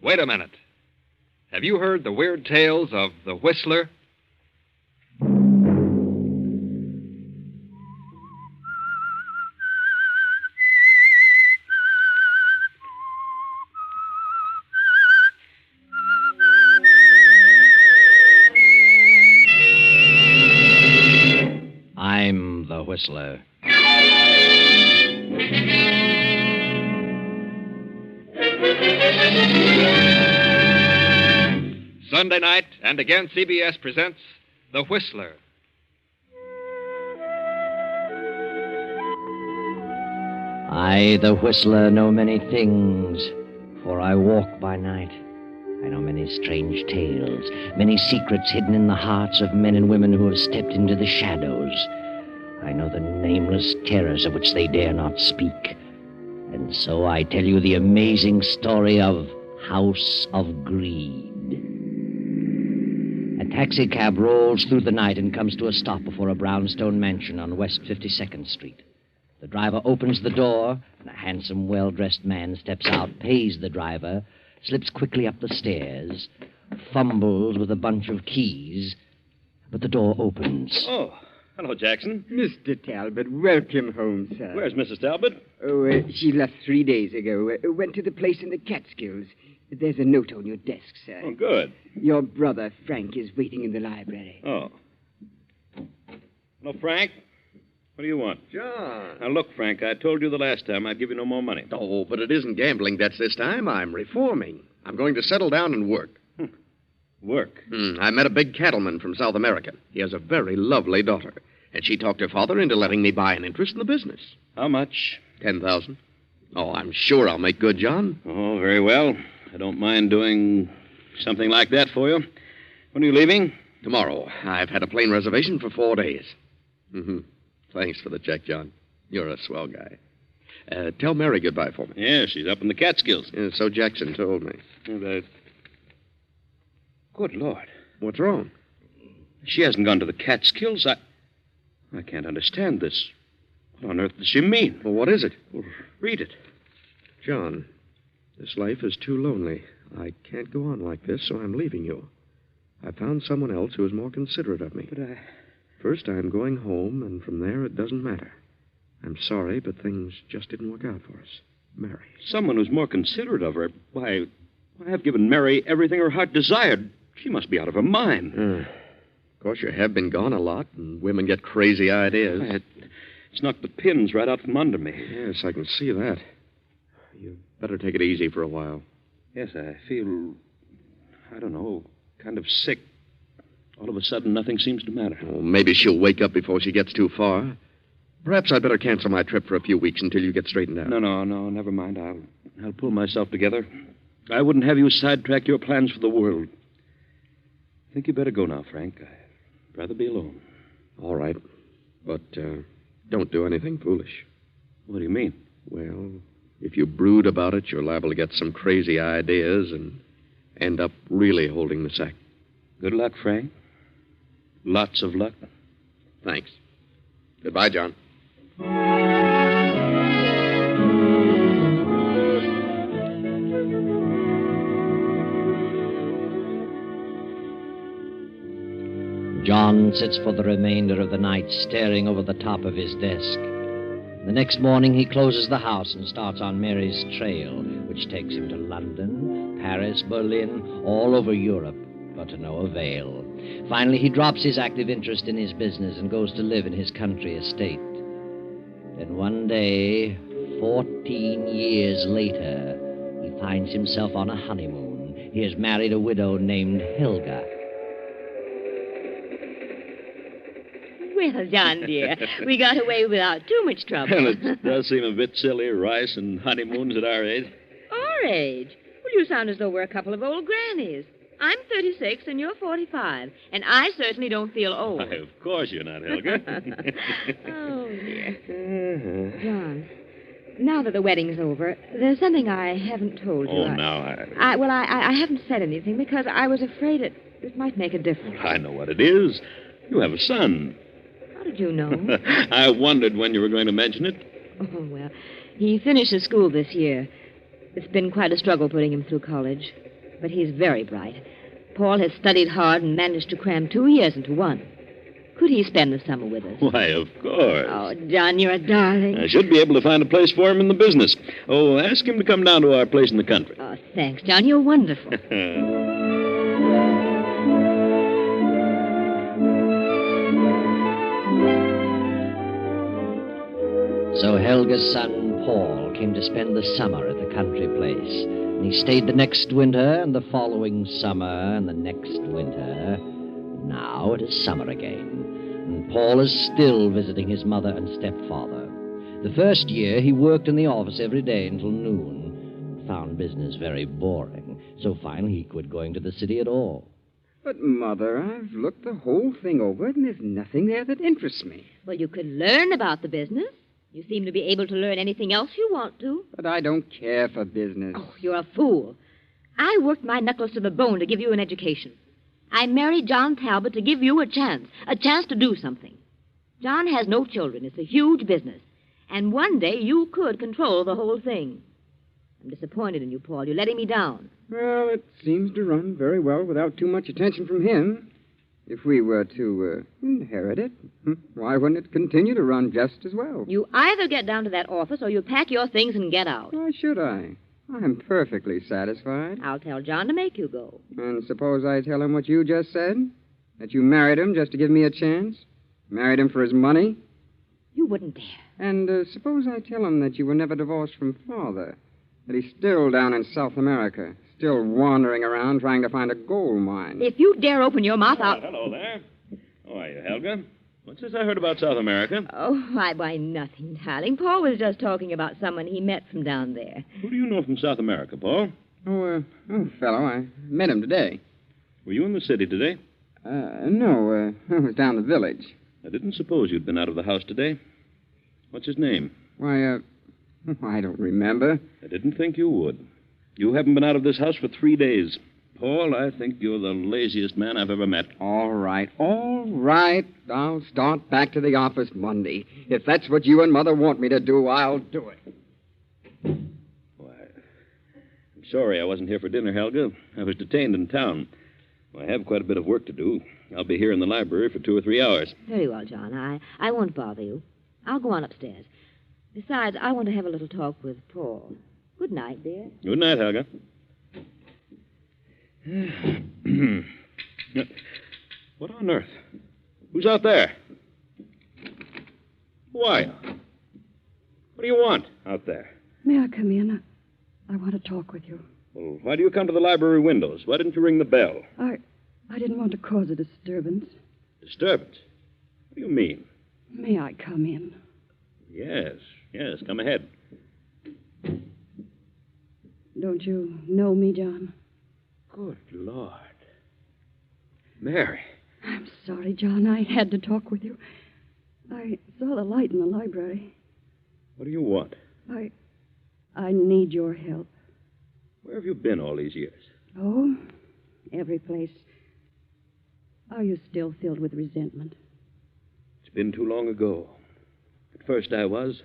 Wait a minute. Have you heard the weird tales of the Whistler? I'm the Whistler. Sunday night, and again CBS presents The Whistler. I, the Whistler, know many things, for I walk by night. I know many strange tales, many secrets hidden in the hearts of men and women who have stepped into the shadows. I know the nameless terrors of which they dare not speak. And so I tell you the amazing story of House of Greed. A taxicab rolls through the night and comes to a stop before a brownstone mansion on West 52nd Street. The driver opens the door, and a handsome, well-dressed man steps out, pays the driver, slips quickly up the stairs, fumbles with a bunch of keys, but the door opens. Oh, hello, Jackson. Mr. Talbot, welcome home, sir. Where's Mrs. Talbot? Oh, she left 3 days ago. Went to the place in the Catskills. There's a note on your desk, sir. Oh, good. Your brother, Frank, is waiting in the library. Oh. Hello, Frank. What do you want? John. Now, look, Frank, I told you the last time I'd give you no more money. Oh, but it isn't gambling debts this time. I'm reforming. I'm going to settle down and work. Work? I met a big cattleman from South America. He has a very lovely daughter. And she talked her father into letting me buy an interest in the business. How much? 10,000. Oh, I'm sure I'll make good, John. Oh, very well. I don't mind doing something like that for you. When are you leaving? Tomorrow. I've had a plane reservation for 4 days. Mm-hmm. Thanks for the check, John. You're a swell guy. Tell Mary goodbye for me. Yeah, she's up in the Catskills. So Jackson told me. Good Lord. What's wrong? She hasn't gone to the Catskills. I can't understand this. What on earth does she mean? Well, what is it? Well, read it. John, this life is too lonely. I can't go on like this, so I'm leaving you. I found someone else who is more considerate of me. But First, I'm going home, and from there, it doesn't matter. I'm sorry, but things just didn't work out for us. Mary. Someone who's more considerate of her. Why, I've given Mary everything her heart desired. She must be out of her mind. Of course, you have been gone a lot, and women get crazy ideas. It's knocked the pins right out from under me. Yes, I can see that. You better take it easy for a while. Yes, I feel, I don't know, kind of sick. All of a sudden, nothing seems to matter. Oh, maybe she'll wake up before she gets too far. Perhaps I'd better cancel my trip for a few weeks until you get straightened out. No, never mind. I'll pull myself together. I wouldn't have you sidetrack your plans for the world. I think you better go now, Frank. I'd rather be alone. All right. But don't do anything foolish. What do you mean? Well, if you brood about it, you're liable to get some crazy ideas and end up really holding the sack. Good luck, Frank. Lots of luck. Thanks. Goodbye, John. John sits for the remainder of the night staring over the top of his desk. The next morning, he closes the house and starts on Mary's trail, which takes him to London, Paris, Berlin, all over Europe, but to no avail. Finally, he drops his active interest in his business and goes to live in his country estate. Then one day, 14 years later, he finds himself on a honeymoon. He has married a widow named Helga. Well, John, dear, we got away without too much trouble. Well, it does seem a bit silly, rice and honeymoons at our age. Our age? Well, you sound as though we're a couple of old grannies. I'm 36 and you're 45, and I certainly don't feel old. Why, of course you're not, Helga. Oh, dear. John, now that the wedding's over, there's something I haven't told you. Oh, now I haven't said anything because I was afraid it might make a difference. I know what it is. You have a son. How did you know? I wondered when you were going to mention it. Oh, well, he finishes school this year. It's been quite a struggle putting him through college. but he's very bright. Paul has studied hard and managed to cram 2 years into one. Could he spend the summer with us? Why, of course. Oh, John, you're a darling. I should be able to find a place for him in the business. Oh, ask him to come down to our place in the country. Oh, thanks, John. You're wonderful. So Helga's son, Paul, came to spend the summer at the country place. And he stayed the next winter, and the following summer, and the next winter. Now it is summer again, and Paul is still visiting his mother and stepfather. The first year, he worked in the office every day until noon, and found business very boring. So finally, he quit going to the city at all. But, Mother, I've looked the whole thing over, and there's nothing there that interests me. Well, you could learn about the business. You seem to be able to learn anything else you want to. But I don't care for business. Oh, you're a fool. I worked my knuckles to the bone to give you an education. I married John Talbot to give you a chance to do something. John has no children. It's a huge business. And one day you could control the whole thing. I'm disappointed in you, Paul. You're letting me down. Well, it seems to run very well without too much attention from him. If we were to inherit it, why wouldn't it continue to run just as well? You either get down to that office or you pack your things and get out. Why should I? I'm perfectly satisfied. I'll tell John to make you go. And suppose I tell him what you just said? That you married him just to give me a chance? Married him for his money? You wouldn't dare. And suppose I tell him that you were never divorced from Father? That he's still down in South America, still wandering around trying to find a gold mine? If you dare open your mouth, I'll... Hello there. How are you, Helga? What's this I heard about South America? Oh, why, nothing, darling. Paul was just talking about someone he met from down there. Who do you know from South America, Paul? Fellow, I met him today. Were you in the city today? No, I was down the village. I didn't suppose you'd been out of the house today. What's his name? Why, I don't remember. I didn't think you would. You haven't been out of this house for 3 days. Paul, I think you're the laziest man I've ever met. All right. I'll start back to the office Monday. If that's what you and Mother want me to do, I'll do it. Why, I'm sorry I wasn't here for dinner, Helga. I was detained in town. I have quite a bit of work to do. I'll be here in the library for 2 or 3 hours. Very well, John. I won't bother you. I'll go on upstairs. Besides, I want to have a little talk with Paul. Good night, dear. Good night, Helga. What on earth? Who's out there? Who are you? What do you want out there? May I come in? I want to talk with you. Well, why do you come to the library windows? Why didn't you ring the bell? I didn't want to cause a disturbance. Disturbance? What do you mean? May I come in? Yes, come ahead. Don't you know me, John? Good Lord. Mary. I'm sorry, John. I had to talk with you. I saw the light in the library. What do you want? I need your help. Where have you been all these years? Oh, every place. Are you still filled with resentment? It's been too long ago. At first I was.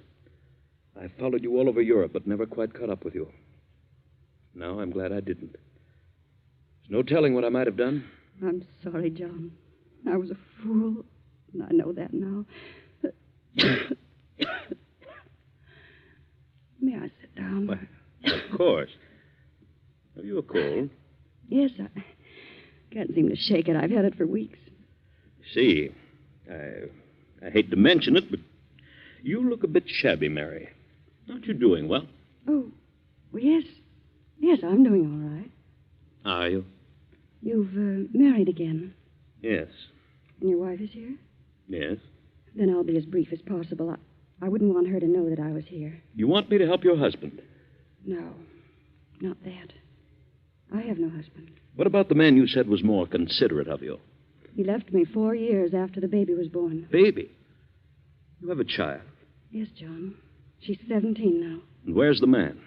I followed you all over Europe, but never quite caught up with you. Now I'm glad I didn't. There's no telling what I might have done. I'm sorry, John. I was a fool, and I know that now. May I sit down? Why, of course. Have you a cold? Yes, I can't seem to shake it. I've had it for weeks. See, I hate to mention it, but you look a bit shabby, Mary. Aren't you doing well? Oh, well, yes. Yes, I'm doing all right. Are you? You've married again, Yes. and your wife is here? Yes. Then I'll be as brief as possible. I wouldn't want her to know that I was here. You want me to help your husband? No, not that. I have no husband. What about the man you said was more considerate of you? He left me 4 years after the baby was born. Baby? You have a child. Yes, John. She's 17 now. And where's the man?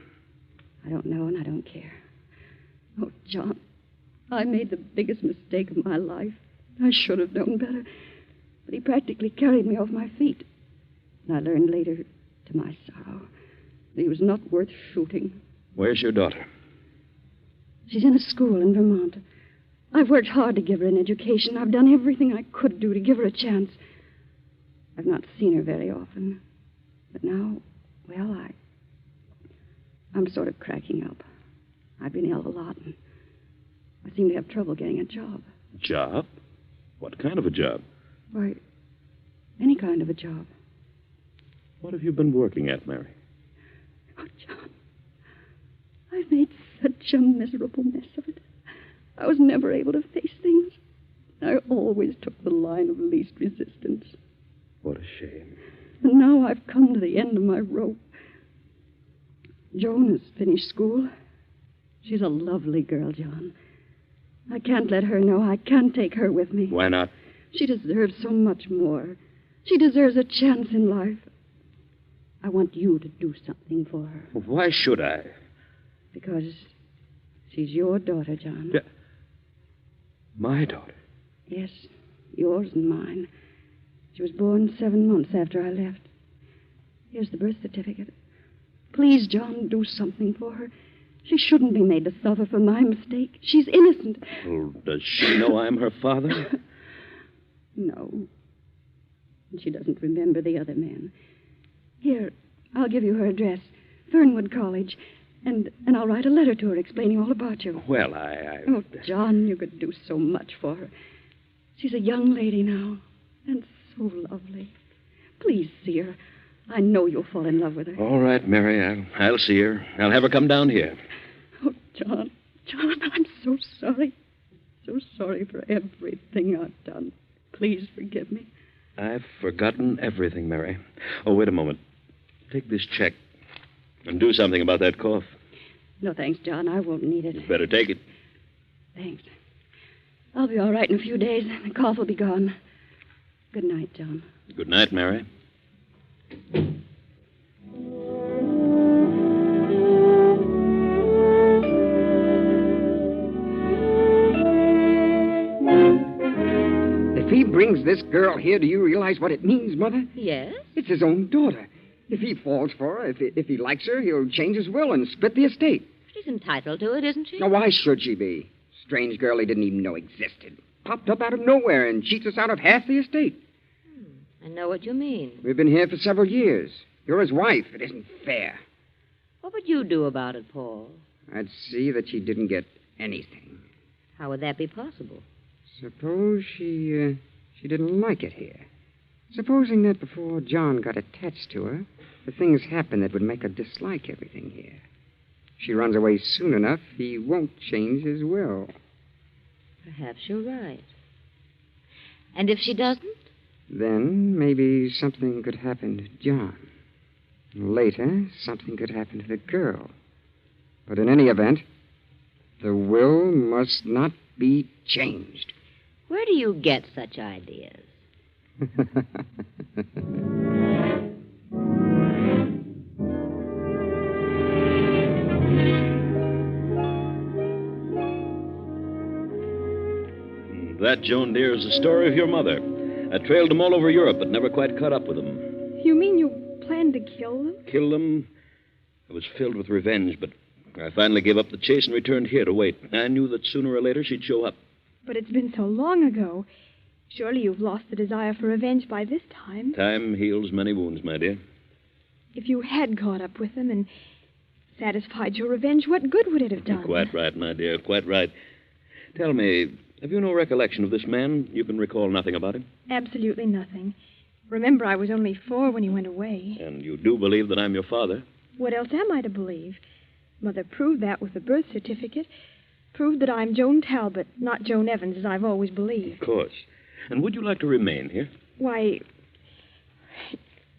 I don't know, and I don't care. Oh, John, I made the biggest mistake of my life. I should have known better. But he practically carried me off my feet. And I learned later, to my sorrow, that he was not worth shooting. Where's your daughter? She's in a school in Vermont. I've worked hard to give her an education. I've done everything I could do to give her a chance. I've not seen her very often. But now, well, I'm sort of cracking up. I've been ill a lot, and I seem to have trouble getting a job. Job? What kind of a job? Why, any kind of a job. What have you been working at, Mary? Oh, John, I've made such a miserable mess of it. I was never able to face things. I always took the line of least resistance. What a shame. And now I've come to the end of my rope. Joan has finished school. She's a lovely girl, John. I can't let her know. I can't take her with me. Why not? She deserves so much more. She deserves a chance in life. I want you to do something for her. Why should I? Because she's your daughter, John. Yeah. My daughter? Yes, yours and mine. She was born 7 months after I left. Here's the birth certificate. Please, John, do something for her. She shouldn't be made to suffer for my mistake. She's innocent. Well, does she know I'm her father? No. And she doesn't remember the other man. Here, I'll give you her address. Fernwood College. And I'll write a letter to her explaining all about you. Well, Oh, John, you could do so much for her. She's a young lady now. And so lovely. Please see her. I know you'll fall in love with her. All right, Mary. I'll see her. I'll have her come down here. Oh, John, I'm so sorry. So sorry for everything I've done. Please forgive me. I've forgotten everything, Mary. Oh, wait a moment. Take this check and do something about that cough. No, thanks, John. I won't need it. You better take it. Thanks. I'll be all right in a few days. The cough will be gone. Good night, John. Good night, Mary. If he brings this girl here, do you realize what it means, Mother? Yes? It's his own daughter. If he falls for her, if he likes her, he'll change his will and split the estate. She's entitled to it, isn't she? Now, why should she be? Strange girl he didn't even know existed. Popped up out of nowhere and cheats us out of half the estate. I know what you mean. We've been here for several years. You're his wife. It isn't fair. What would you do about it, Paul? I'd see that she didn't get anything. How would that be possible? Suppose she didn't like it here. Supposing that before John got attached to her, the things happened that would make her dislike everything here. If she runs away soon enough, he won't change his will. Perhaps you're right. And if she doesn't? Then maybe something could happen to John. Later, something could happen to the girl. But in any event, the will must not be changed. Where do you get such ideas? That, Joan dear, is the story of your mother. I trailed them all over Europe, but never quite caught up with them. You mean you planned to kill them? Kill them? I was filled with revenge, but I finally gave up the chase and returned here to wait. I knew that sooner or later she'd show up. But it's been so long ago. Surely you've lost the desire for revenge by this time. Time heals many wounds, my dear. If you had caught up with them and satisfied your revenge, what good would it have done? Quite right, my dear, quite right. Tell me, have you no recollection of this man? You can recall nothing about him? Absolutely nothing. Remember, I was only 4 when he went away. And you do believe that I'm your father? What else am I to believe? Mother proved that with the birth certificate. Proved that I'm Joan Talbot, not Joan Evans, as I've always believed. Of course. And would you like to remain here? Why,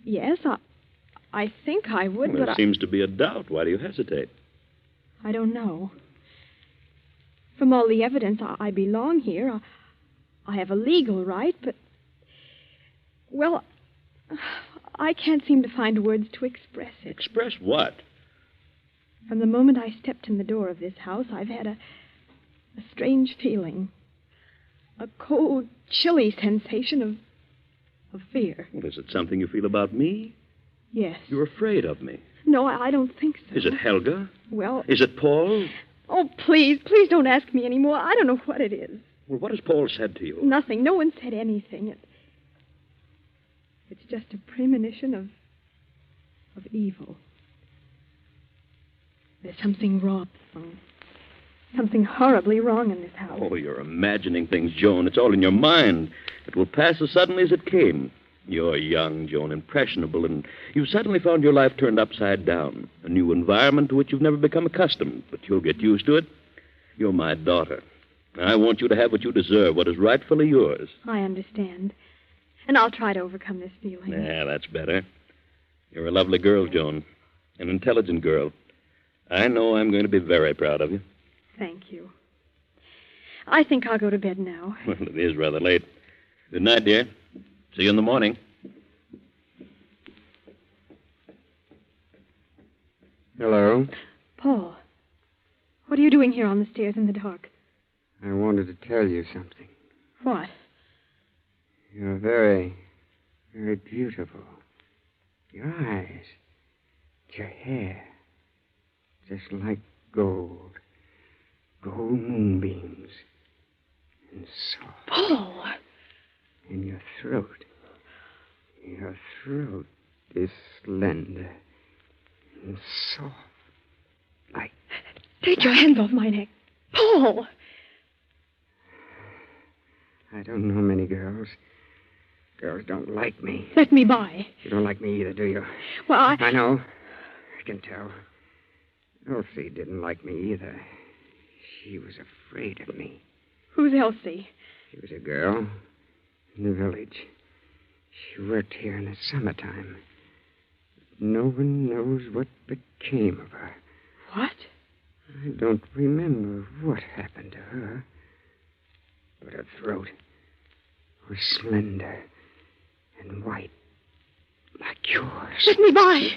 yes, I think I would, Well, but there seems to be a doubt. Why do you hesitate? I don't know. From all the evidence, I belong here. I have a legal right, but... Well, I can't seem to find words to express it. Express what? From the moment I stepped in the door of this house, I've had a strange feeling. A cold, chilly sensation of fear. Well, is it something you feel about me? Yes. You're afraid of me. No, I don't think so. Is it Helga? Well... Is it Paul? Oh, please don't ask me anymore. I don't know what it is. Well, what has Paul said to you? Nothing. No one said anything. It's just a premonition of evil. There's something wrong. Something horribly wrong in this house. Oh, you're imagining things, Joan. It's all in your mind. It will pass as suddenly as it came. You're young, Joan, impressionable, and you've suddenly found your life turned upside down. A new environment to which you've never become accustomed, but you'll get used to it. You're my daughter. I want you to have what you deserve, what is rightfully yours. I understand. And I'll try to overcome this feeling. Yeah, that's better. You're a lovely girl, Joan. An intelligent girl. I know I'm going to be very proud of you. Thank you. I think I'll go to bed now. Well, it is rather late. Good night, dear. See you in the morning. Hello. Paul, what are you doing here on the stairs in the dark? I wanted to tell you something. What? You're very, very beautiful. Your eyes, your hair, just like gold. Gold moonbeams. And soft. Paul! And your throat. Your throat is slender and soft. Like... Take your hands off my neck. Paul! I don't know many girls. Girls don't like me. Let me by. You don't like me either, do you? Well, I know. I can tell. Elsie didn't like me either. She was afraid of me. Who's Elsie? She was a girl in the village. She worked here in the summertime. No one knows what became of her. What? I don't remember what happened to her. But her throat was slender and white, like yours. Let me by.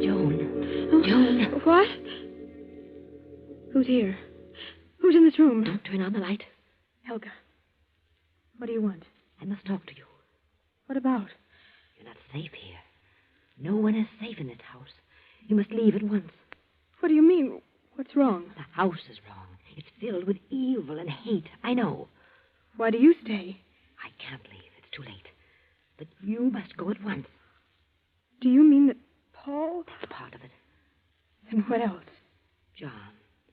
Joan. What? Who's here? Who's in this room? Don't turn on the light. Helga. What do you want? I must talk to you. What about? You're not safe here. No one is safe in this house. You must leave at once. What do you mean? What's wrong? The house is wrong. It's filled with evil and hate. I know. Why do you stay? I can't leave. It's too late. But you must go at once. Do you mean that Paul? That's part of it. And what else? John.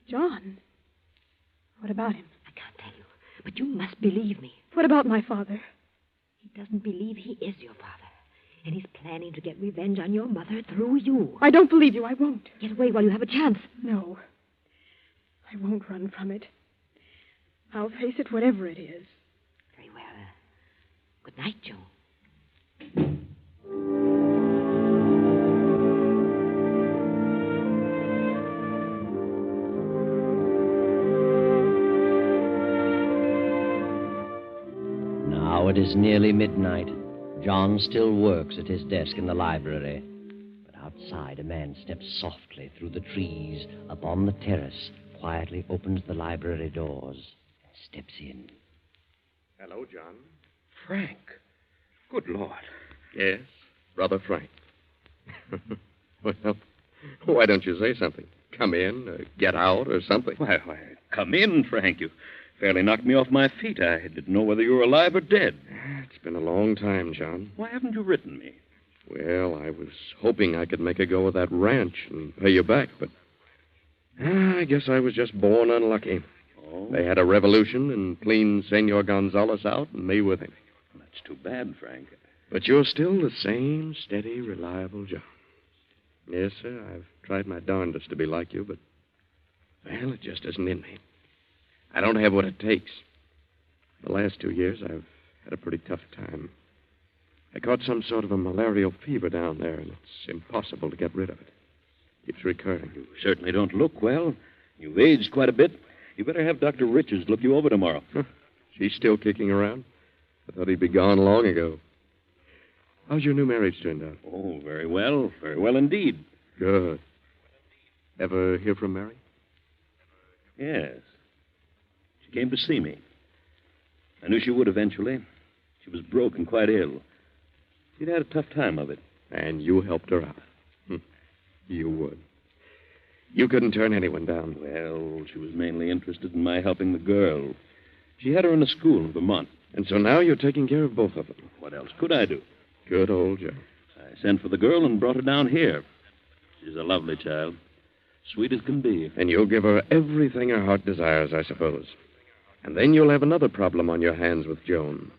John? What about him? I can't tell you. But you must believe me. What about my father? He doesn't believe he is your father. And he's planning to get revenge on your mother through you. I don't believe you. I won't. Get away while you have a chance. No. I won't run from it. I'll face it, whatever it is. Very well. Good night, Joan. Now it is nearly midnight. John still works at his desk in the library. But outside, a man steps softly through the trees upon the terrace, quietly opens the library doors, and steps in. Hello, John. Frank. Good Lord. Yes, Brother Frank. Well, why don't you say something? Come in, or get out, or something. Why, come in, Frank. You fairly knocked me off my feet. I didn't know whether you were alive or dead. It's been a long time, John. Why haven't you written me? Well, I was hoping I could make a go of that ranch and pay you back, but I guess I was just born unlucky. Oh? They had a revolution and cleaned Senor Gonzalez out and me with him. That's too bad, Frank. But you're still the same steady, reliable John. Yes, sir, I've tried my darndest to be like you, but, well, it just isn't in me. I don't have what it takes. The last 2 years, I've had a pretty tough time. I caught some sort of a malarial fever down there, and it's impossible to get rid of it. Keeps recurring. You certainly don't look well. You've aged quite a bit. You better have Dr. Richards look you over tomorrow. Huh. She's still kicking around? I thought he'd be gone long ago. How's your new marriage turned out? Oh, very well. Very well indeed. Good. Ever hear from Mary? Yes. She came to see me. I knew she would eventually. She was broke and quite ill. She'd had a tough time of it. And you helped her out. You would. You couldn't turn anyone down. Well, she was mainly interested in my helping the girl. She had her in a school in Vermont. And so now you're taking care of both of them. What else could I do? Good old Joe. I sent for the girl and brought her down here. She's a lovely child. Sweet as can be. And you'll give her everything her heart desires, I suppose. And then you'll have another problem on your hands with Joan.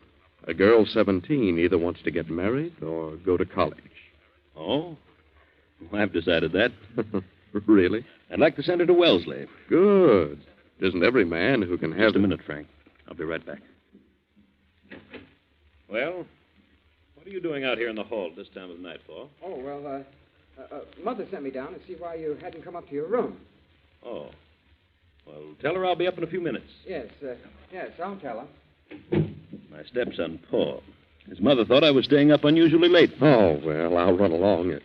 A girl 17 either wants to get married or go to college. Oh? Well, I've decided that. Really? I'd like to send her to Wellesley. Good. It isn't every man who can have... Just a minute, Frank. I'll be right back. Well, what are you doing out here in the hall at this time of night for? Oh, well, Mother sent me down to see why you hadn't come up to your room. Oh. Well, tell her I'll be up in a few minutes. Yes, I'll tell her. My stepson, Paul. His mother thought I was staying up unusually late. Oh, well, I'll run along.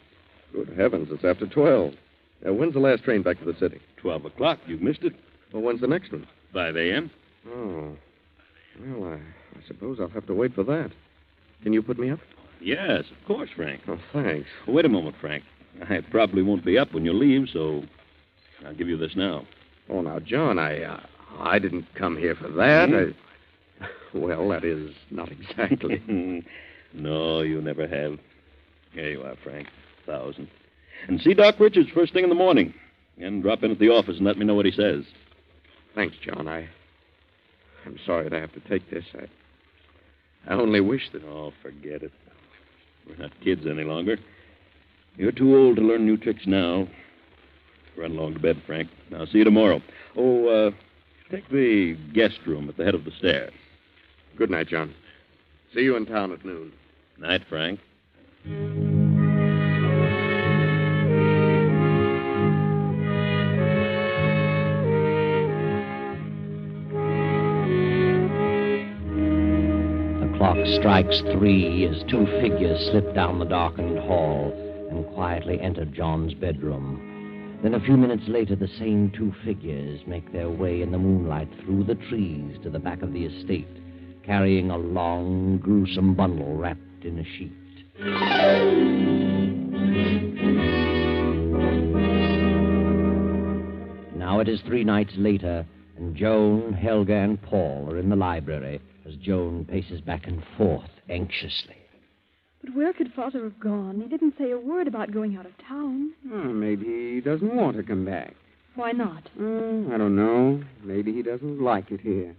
Good heavens, it's after 12. When's the last train back to the city? 12 o'clock. You've missed it. Well, when's the next one? 5 a.m. Oh. Well, I suppose I'll have to wait for that. Can you put me up? Yes, of course, Frank. Oh, thanks. Well, wait a moment, Frank. I probably won't be up when you leave, so I'll give you this now. Oh, now, John, I didn't come here for that. Well, that is not exactly. No, you never have. Here you are, Frank. 1,000. And see Doc Richards first thing in the morning. And drop in at the office and let me know what he says. Thanks, John. I'm sorry to have to take this. I only wish that... Oh, forget it. We're not kids any longer. You're too old to learn new tricks now. Run along to bed, Frank. I'll see you tomorrow. Oh, take the guest room at the head of the stairs. Good night, John. See you in town at noon. Night, Frank. The clock strikes 3 as 2 figures slip down the darkened hall and quietly enter John's bedroom. Then a few minutes later, the same 2 figures make their way in the moonlight through the trees to the back of the estate, carrying a long, gruesome bundle wrapped in a sheet. Now it is 3 nights later, and Joan, Helga, and Paul are in the library as Joan paces back and forth anxiously. But where could Father have gone? He didn't say a word about going out of town. Oh, maybe he doesn't want to come back. Why not? I don't know. Maybe he doesn't like it here.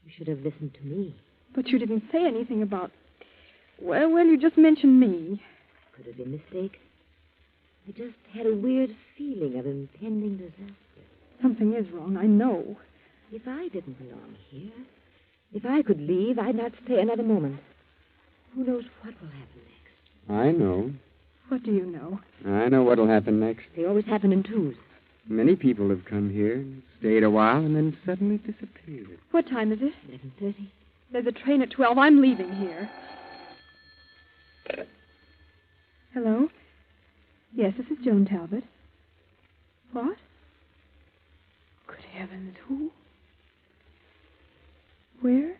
You should have listened to me. But you didn't say anything about... Well, you just mentioned me. Could have been a mistake. I just had a weird feeling of impending disaster. Something is wrong, I know. If I didn't belong here, if I could leave, I'd not stay another moment. Who knows what will happen next? I know. What do you know? I know what'll happen next. They always happen in twos. Many people have come here, stayed a while, and then suddenly disappeared. What time is it? 11:30. There's a train at 12. I'm leaving here. Hello? Yes, this is Joan Talbot. What? Good heavens, who? Where?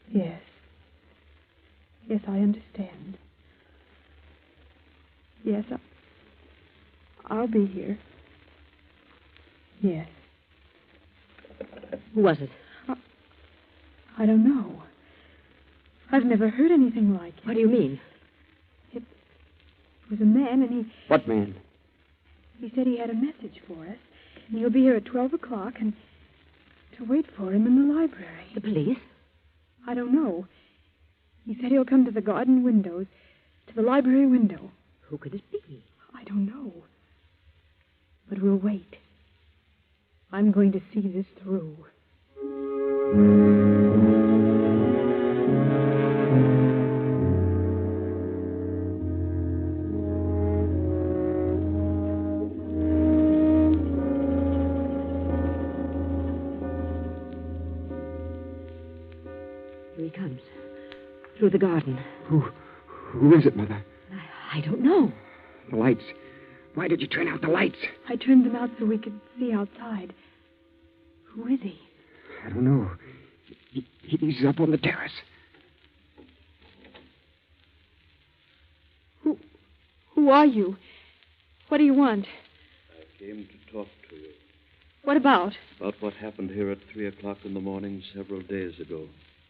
Yes. Yes, I understand. Yes, I'll be here. Yes. Who was it? I don't know. I've never heard anything like it. What do you mean? It was a man, and he... What man? He said he had a message for us, and he'll be here at 12 o'clock, and to wait for him in the library. The police? I don't know. He said he'll come to the garden windows, to the library window. Who could it be? I don't know. But we'll wait. I'm going to see this through. Here he comes. Through the garden. Who is it, Mother? I don't know. The lights. Why did you turn out the lights? I turned them out so we could see outside. Who is he? I don't know. He's up on the terrace. Who are you? What do you want? I came to talk to you. What about? About what happened here at 3 o'clock in the morning several days ago.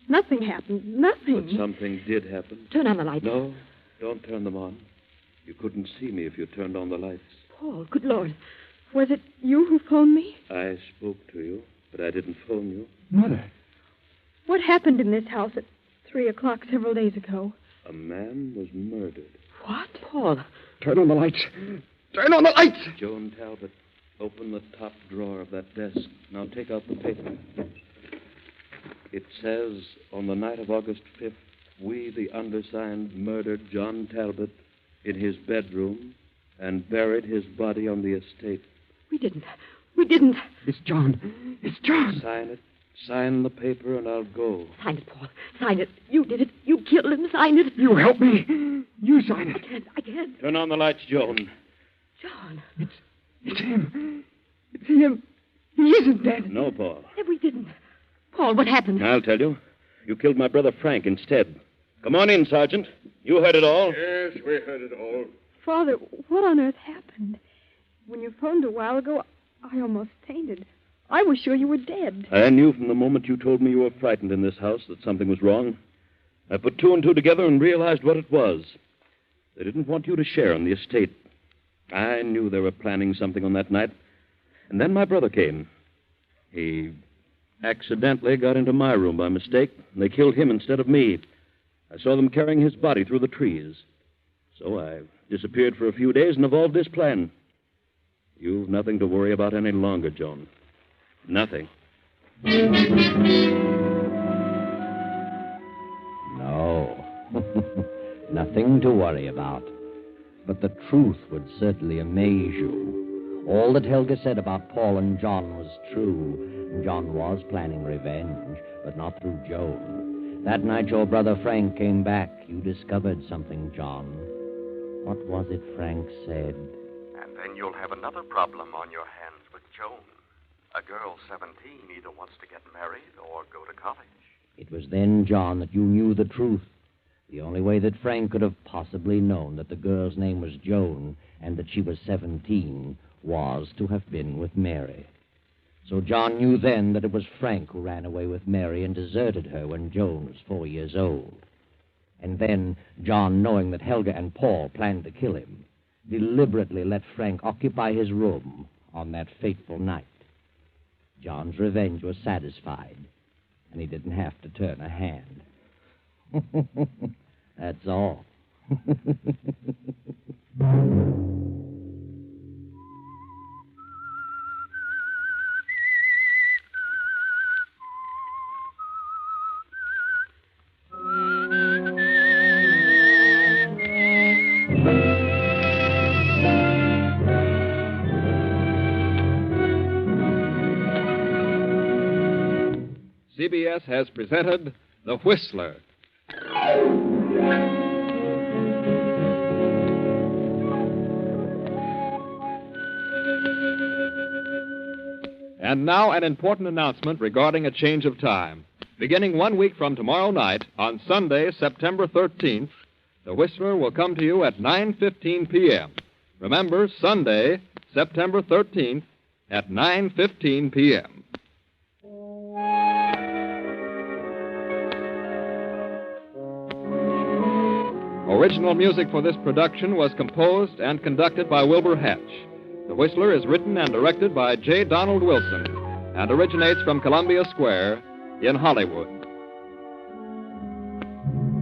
Nothing happened. Nothing. But something did happen. Turn on the lights. No, don't turn them on. You couldn't see me if you turned on the lights. Paul, good Lord. Was it you who phoned me? I spoke to you, but I didn't phone you. Mother. What happened in this house at 3 o'clock several days ago? A man was murdered. What? Paul. Turn on the lights. Turn on the lights! Joan Talbot, open the top drawer of that desk. Now take out the paper. It says, on the night of August 5th, we, the undersigned, murdered John Talbot in his bedroom and buried his body on the estate. We didn't. We didn't. It's John. It's John. Sign it. Sign the paper and I'll go. Sign it, Paul. Sign it. You did it. You killed him. Sign it. You help me. You sign it. I can't. Turn on the lights, Joan. John. It's him. It's him. He isn't dead. No, Paul. We didn't. Paul, what happened? I'll tell you. You killed my brother Frank instead. Come on in, Sergeant. You heard it all. Yes, we heard it all. Father, what on earth happened? When you phoned a while ago, I almost fainted. I was sure you were dead. I knew from the moment you told me you were frightened in this house that something was wrong. I put two and two together and realized what it was. They didn't want you to share in the estate. I knew they were planning something on that night. And then my brother came. He accidentally got into my room by mistake, and they killed him instead of me. I saw them carrying his body through the trees. So I disappeared for a few days and evolved this plan. You've nothing to worry about any longer, Joan. Nothing. No. Nothing to worry about. But the truth would certainly amaze you. All that Helga said about Paul and John was true. John was planning revenge, but not through Joan. That night your brother Frank came back. You discovered something, John. What was it Frank said? And then you'll have another problem on your hands with Joan. A girl 17 either wants to get married or go to college. It was then, John, that you knew the truth. The only way that Frank could have possibly known that the girl's name was Joan and that she was 17 was to have been with Mary. So John knew then that it was Frank who ran away with Mary and deserted her when Joan was 4 years old. And then John, knowing that Helga and Paul planned to kill him, deliberately let Frank occupy his room on that fateful night. John's revenge was satisfied, and he didn't have to turn a hand. That's all. CBS has presented The Whistler. And now an important announcement regarding a change of time. Beginning 1 week from tomorrow night, on Sunday, September 13th, The Whistler will come to you at 9:15 p.m. Remember, Sunday, September 13th, at 9:15 p.m. Original music for this production was composed and conducted by Wilbur Hatch. The Whistler is written and directed by J. Donald Wilson and originates from Columbia Square in Hollywood.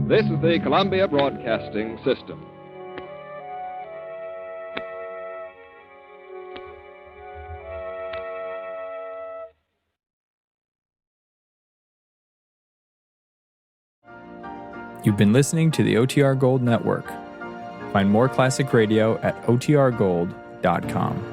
This is the Columbia Broadcasting System. You've been listening to the OTR Gold Network. Find more classic radio at otrgold.com.